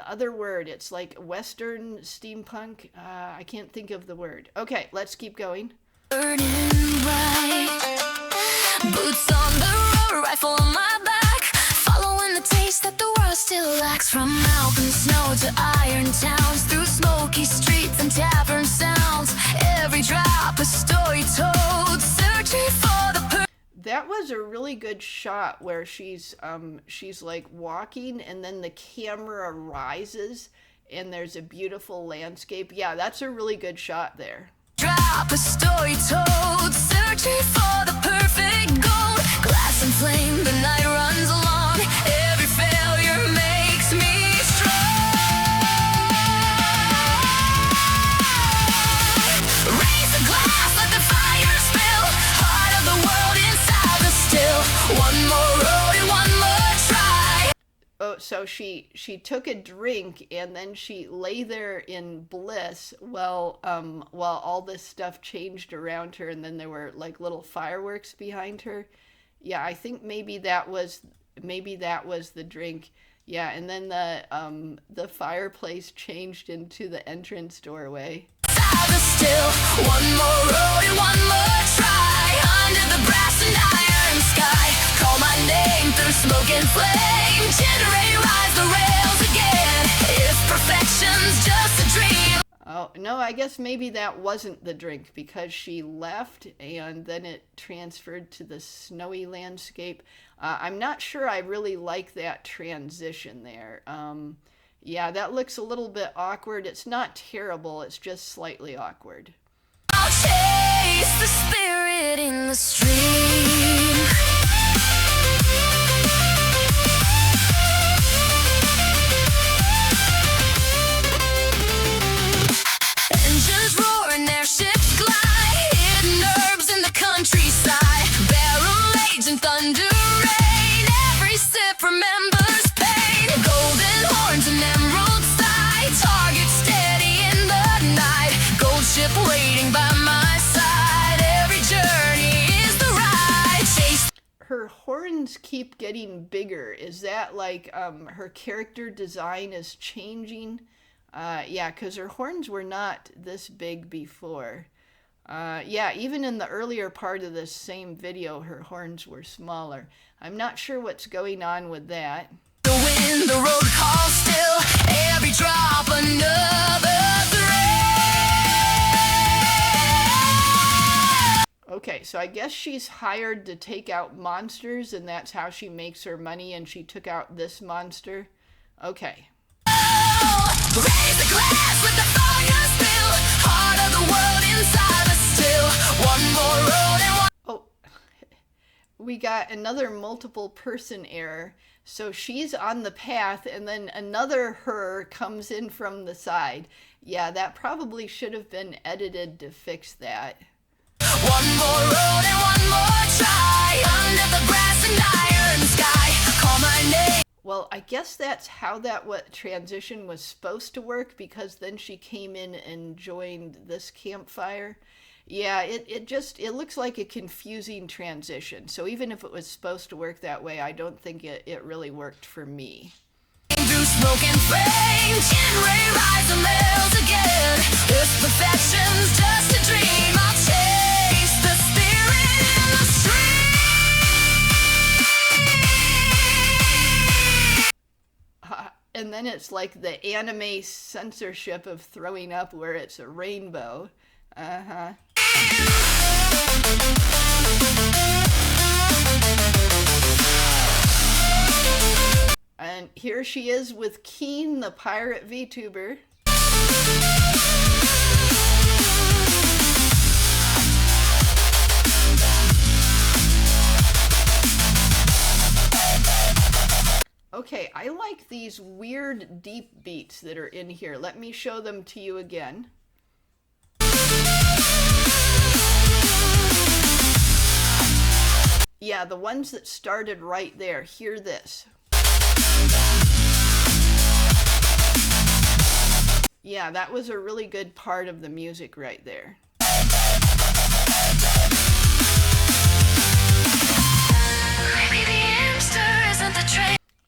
other word. It's like Western steampunk. I can't think of the word. Okay, let's keep going. Burning bright, boots on the road, rifle on my back, following the taste that the world still lacks. From mountain snow to iron towns, through smoky streets and tavern sounds, every drop a story told, searching for the That was a really good shot where she's like walking and then the camera rises and there's a beautiful landscape. Yeah, that's a really good shot there. Drop a story told, searching for the perfect gold. Glass and flame, the night runs along. Every failure makes me strong. Raise the glass, let the fire spill. Heart of the world inside the still. One more road and one more try. Oh, so she took a drink and then she lay there in bliss while all this stuff changed around her, and then there were like little fireworks behind her. Yeah, I think maybe that was the drink. Yeah, and then the fireplace changed into the entrance doorway. Still, one more road and one more try. Under the brass and iron sky, call my name through smoke and flame. Generate, rise the rails again. If perfection's just a dream. Oh, no, I guess maybe that wasn't the drink because she left and then it transferred to the snowy landscape. I'm not sure I really like that transition there. Yeah, that looks a little bit awkward. It's not terrible, it's just slightly awkward. I'll chase the spirit in the stream. Engines roar and airships glide, hidden herbs in the countryside, barrel age and thunder rain. Every sip remembers pain, golden horns and emerald side, target steady in the night, gold ship waiting by my side. Every journey is the ride. Chase. Her horns keep getting bigger. Is that like her character design is changing? Yeah, because her horns were not this big before. Yeah, even in the earlier part of this same video, her horns were smaller. I'm not sure what's going on with that. The wind, the road calls still, every drop another thread. Okay, so I guess she's hired to take out monsters, and that's how she makes her money, and she took out this monster. Okay. Raise the glass, let the fire spill. Heart of the world inside us still. One more road and one. Oh, we got another multiple person error. So she's on the path and then another her comes in from the side. Yeah, that probably should have been edited to fix that. One more road and one more try. Under the brass and iron sky. Call my name. Well, I guess that's how that transition was supposed to work, because then she came in and joined this campfire. Yeah, it looks like a confusing transition. So even if it was supposed to work that way, I don't think it really worked for me. Through smoke and flame, Ginrei rise and melt again. This perfection's just a dream. I'll chase the spirit in the street. And then it's like the anime censorship of throwing up where it's a rainbow. Uh-huh. And here she is with Keen, the pirate VTuber. Okay, I like these weird deep beats that are in here. Let me show them to you again. Yeah, the ones that started right there. Hear this. Yeah, that was a really good part of the music right there.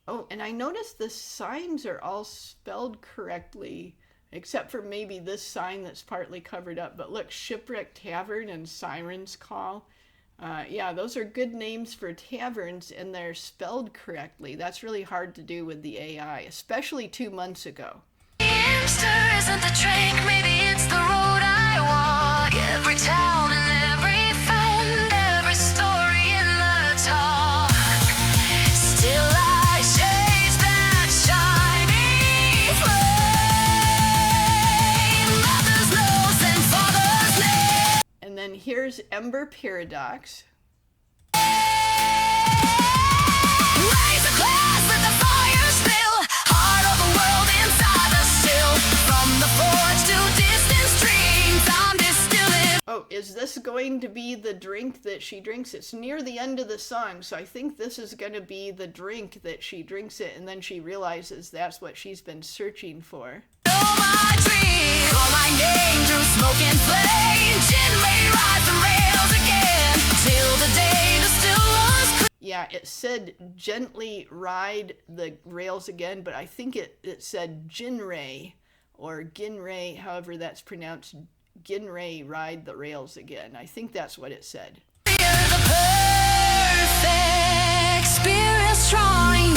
Oh, and I noticed the signs are all spelled correctly, except for maybe this sign that's partly covered up. But look, Shipwreck Tavern and Siren's Call. Yeah, those are good names for taverns, and they're spelled correctly. That's really hard to do with the AI, especially 2 months ago. Hamster isn't the drink, maybe it's the road I walk. Every town and every friend, every story in the talk. Still I chase that shining flame. Mother's nose and father's name. And then here's Ember Paradox. Raise a glass, let the fire spill. Heart of the world inside us still. From the forge to distant streams, I'm distilling. Oh, is this going to be the drink that she drinks? It's near the end of the song, so I think this is going to be the drink that she drinks it, and then she realizes that's what she's been searching for. Know my dream, call my name through smoke and flame. Ginrei rise the rails again, till the day the still was clear. Yeah, it said gently ride the rails again, but I think it said Ginrei, or Ginrei, however that's pronounced. Ginrei ride the rails again. I think that's what it said. The perfect spirit strong.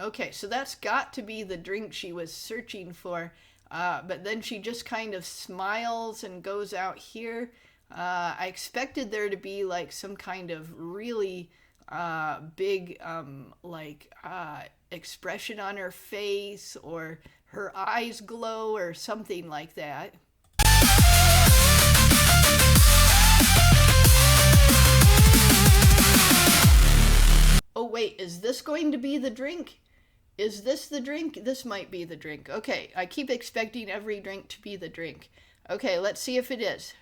Okay, so that's got to be the drink she was searching for, but then she just kind of smiles and goes out here. I expected there to be like some kind of really big expression on her face, or her eyes glow or something like that. Oh wait, is this going to be the drink? Is this the drink? This might be the drink. Okay, I keep expecting every drink to be the drink. Okay, let's see if it is.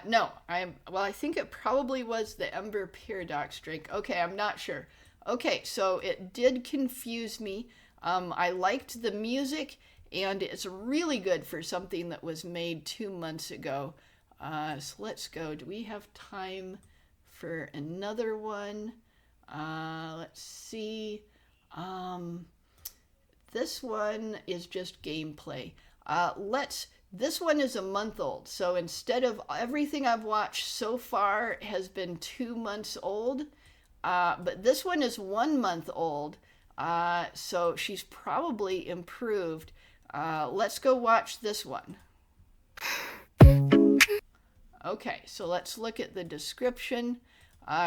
No, I think it probably was the Ember Paradox drink. Okay, I'm not sure. Okay, so it did confuse me. I liked the music, and it's really good for something that was made 2 months ago. So let's go. Do we have time for another one? Let's see. This one is just gameplay. This one is a month old. So instead of everything I've watched so far has been 2 months old, but this one is 1 month old. So she's probably improved. Let's go watch this one. Okay, so let's look at the description.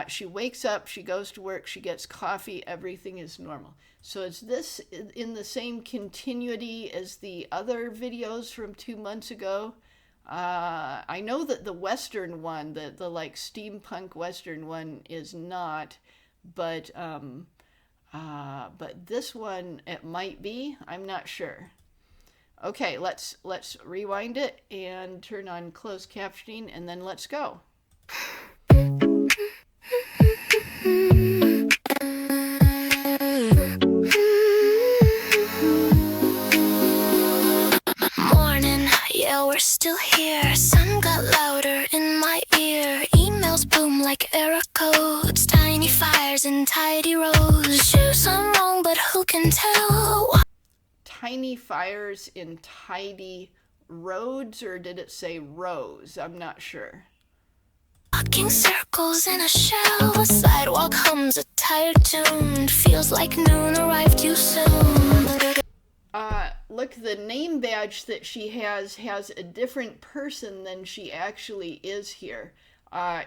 She wakes up, she goes to work, she gets coffee, everything is normal. So is this in the same continuity as the other videos from 2 months ago? I know that the Western one, the like steampunk Western one is not, but this one, it might be, I'm not sure. Okay, let's rewind it and turn on closed captioning, and then let's go. Morning, yeah, we're still here. Sun got louder in my ear. Emails boom like error codes. Tiny fires in tidy rows. Shoes I'm wrong, but who can tell? Tiny fires in tidy roads, or did it say rows? I'm not sure. Walking circles in a shell. The sidewalk hums a tired tune. Feels like noon arrived too soon. Look, the name badge that she has a different person than she actually is here.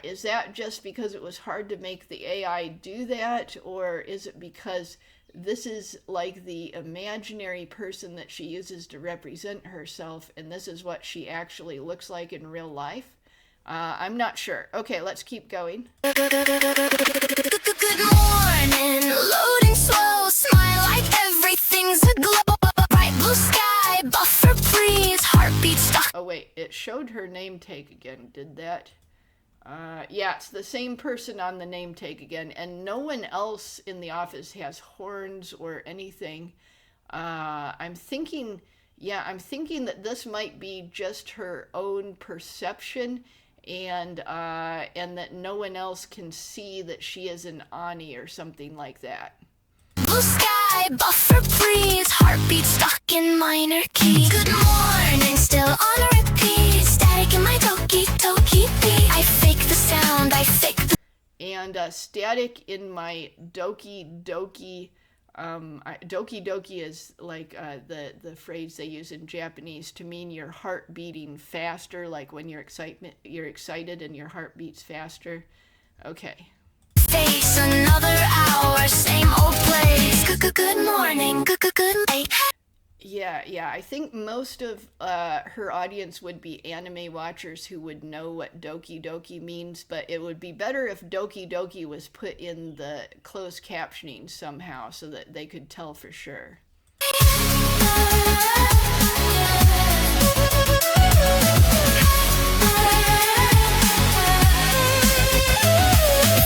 Is that just because it was hard to make the AI do that, or is it because this is like the imaginary person that she uses to represent herself, and this is what she actually looks like in real life? I'm not sure. Okay, let's keep going. Good morning, loading slow. Smile like everything's aglow. Bright blue sky, buffer breeze, heartbeat stuck. Oh wait, it showed her name tag again, did that? Yeah, it's the same person on the name tag again, and no one else in the office has horns or anything. I'm thinking that this might be just her own perception, and that no one else can see that she is an Ani or something like that. Blue sky, buffer breeze, heartbeat stuck in minor key. Good morning, still on a repeat. Static in my doki beat. I fake the sound, I fake the... And static in my doki. Doki is like the phrase they use in Japanese to mean your heart beating faster, like when you're excited and your heart beats faster. Okay. Face another hour, same old place. Good morning, good late. Yeah, I think most of her audience would be anime watchers who would know what doki means, but it would be better if doki was put in the closed captioning somehow so that they could tell for sure.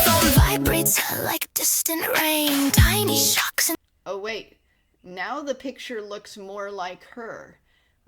Phone vibrates like distant rain, tiny shocks and... Oh wait. Now the picture looks more like her.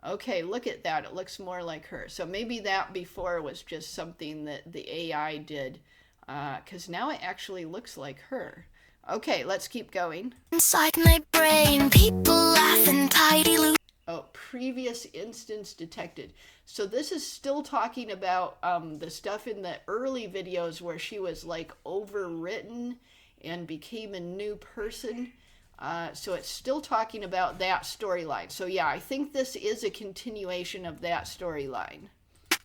Okay, look at that. It looks more like her. So maybe that before was just something that the AI did, because now it actually looks like her. Okay, let's keep going. Inside my brain, people laugh and tidy loop. Oh, previous instance detected. So this is still talking about the stuff in the early videos where she was like overwritten and became a new person. So it's still talking about that storyline. So yeah, I think this is a continuation of that storyline.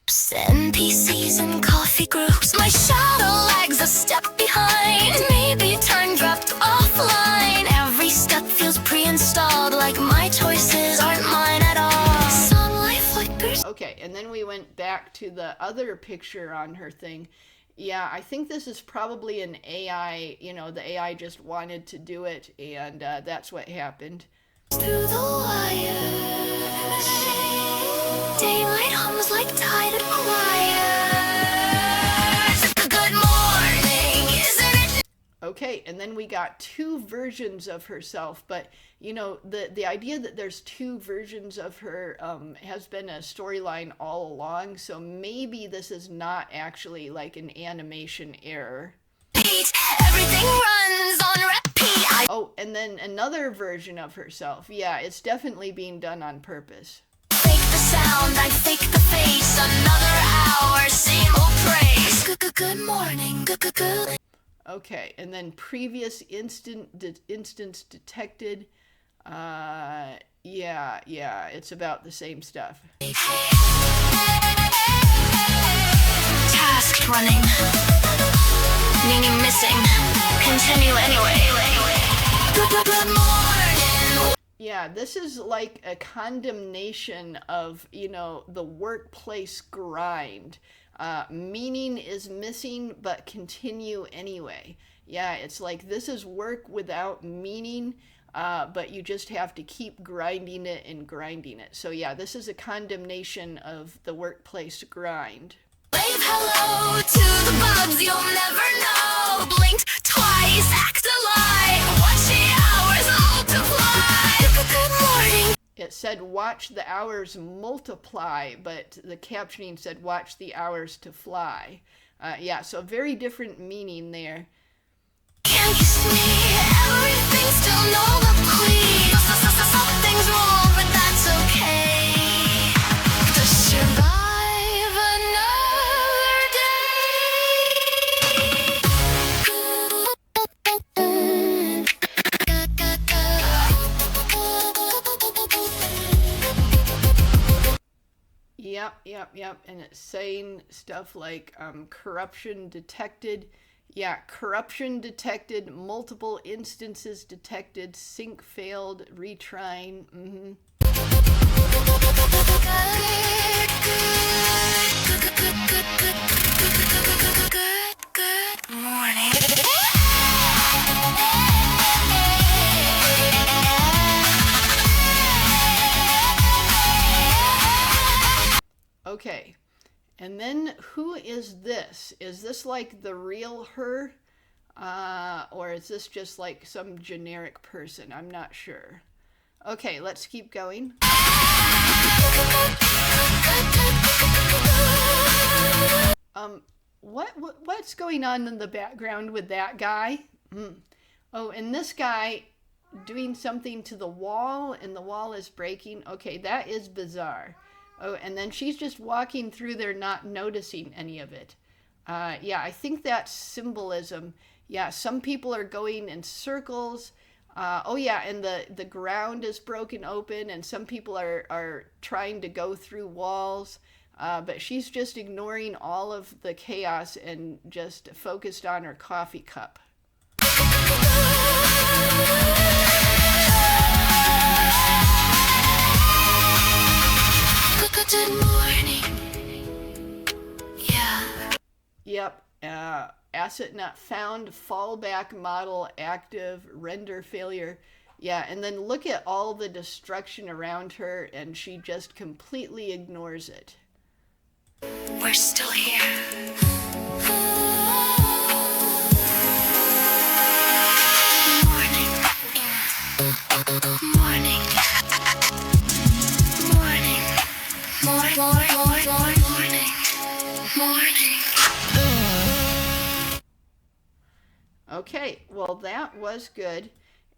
NPCs and coffee groups. My shadow lags a step behind. Maybe turn dropped offline. Every step feels pre-installed, like my choices aren't mine at all. Sunlight flickers. Okay, and then we went back to the other picture on her thing. Yeah, I think this is probably an AI, the AI just wanted to do it, and that's what happened. Through the wires, daylight hums like tidal wires. Good morning, isn't it? Okay, and then we got two versions of herself, but you know, the idea that there's two versions of her has been a storyline all along, so maybe this is not actually like an animation error. Everything runs on repeat. Oh, and then another version of herself. Yeah, it's definitely being done on purpose. Fake the sound, I fake the face. Another hour, same old praise. Good morning, good. Okay, and then previous instance detected. Yeah, it's about the same stuff. Task running. Meaning missing. Continue anyway. Good morning. Yeah, this is like a condemnation of, you know, the workplace grind. Meaning is missing, but continue anyway. Yeah, it's like this is work without meaning, but you just have to keep grinding it and grinding it. So yeah, this is a condemnation of the workplace grind. Wave hello to the bugs you'll never know. Blinked twice, act a lie. Watch the hours multiply. Good morning. It said watch the hours multiply, but the captioning said watch the hours to fly. Yeah, so very different meaning there. Can't you see everything's still Nova Queen? Something's wrong, but that's okay. To survive another Yep. And it's saying stuff like corruption detected. Yeah, corruption detected, multiple instances detected, sync failed, retrying. Good morning. Okay, and then who is this? Is this like the real her? Or is this just like some generic person? I'm not sure. Okay, let's keep going. What's going on in the background with that guy? Oh, and this guy doing something to the wall, and the wall is breaking. Okay, that is bizarre. Oh, and then she's just walking through there not noticing any of it. Yeah, I think that's symbolism. Yeah, some people are going in circles. Oh yeah, and the ground is broken open, and some people are trying to go through walls. But she's just ignoring all of the chaos and just focused on her coffee cup. Good morning. Yeah. Yep. Asset not found, fallback model active, render failure. Yeah, and then look at all the destruction around her, and she just completely ignores it. We're still here. Morning. Morning. Okay, well that was good,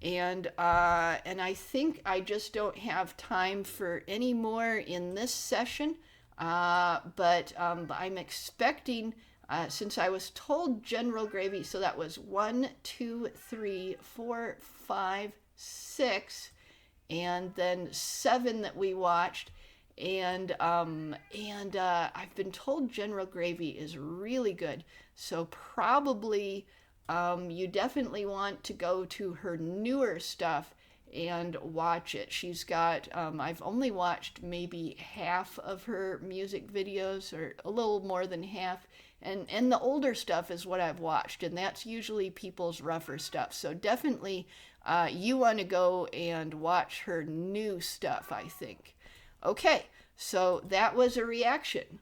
and I think I just don't have time for any more in this session. But I'm expecting, since I was told General Gravey, so that was 1, 2, 3, 4, 5, 6, and then 7 that we watched. And I've been told General Gravey is really good, so probably you definitely want to go to her newer stuff and watch it. She's got, I've only watched maybe half of her music videos, or a little more than half, and the older stuff is what I've watched, and that's usually people's rougher stuff. So definitely you want to go and watch her new stuff, I think. Okay, so that was a reaction.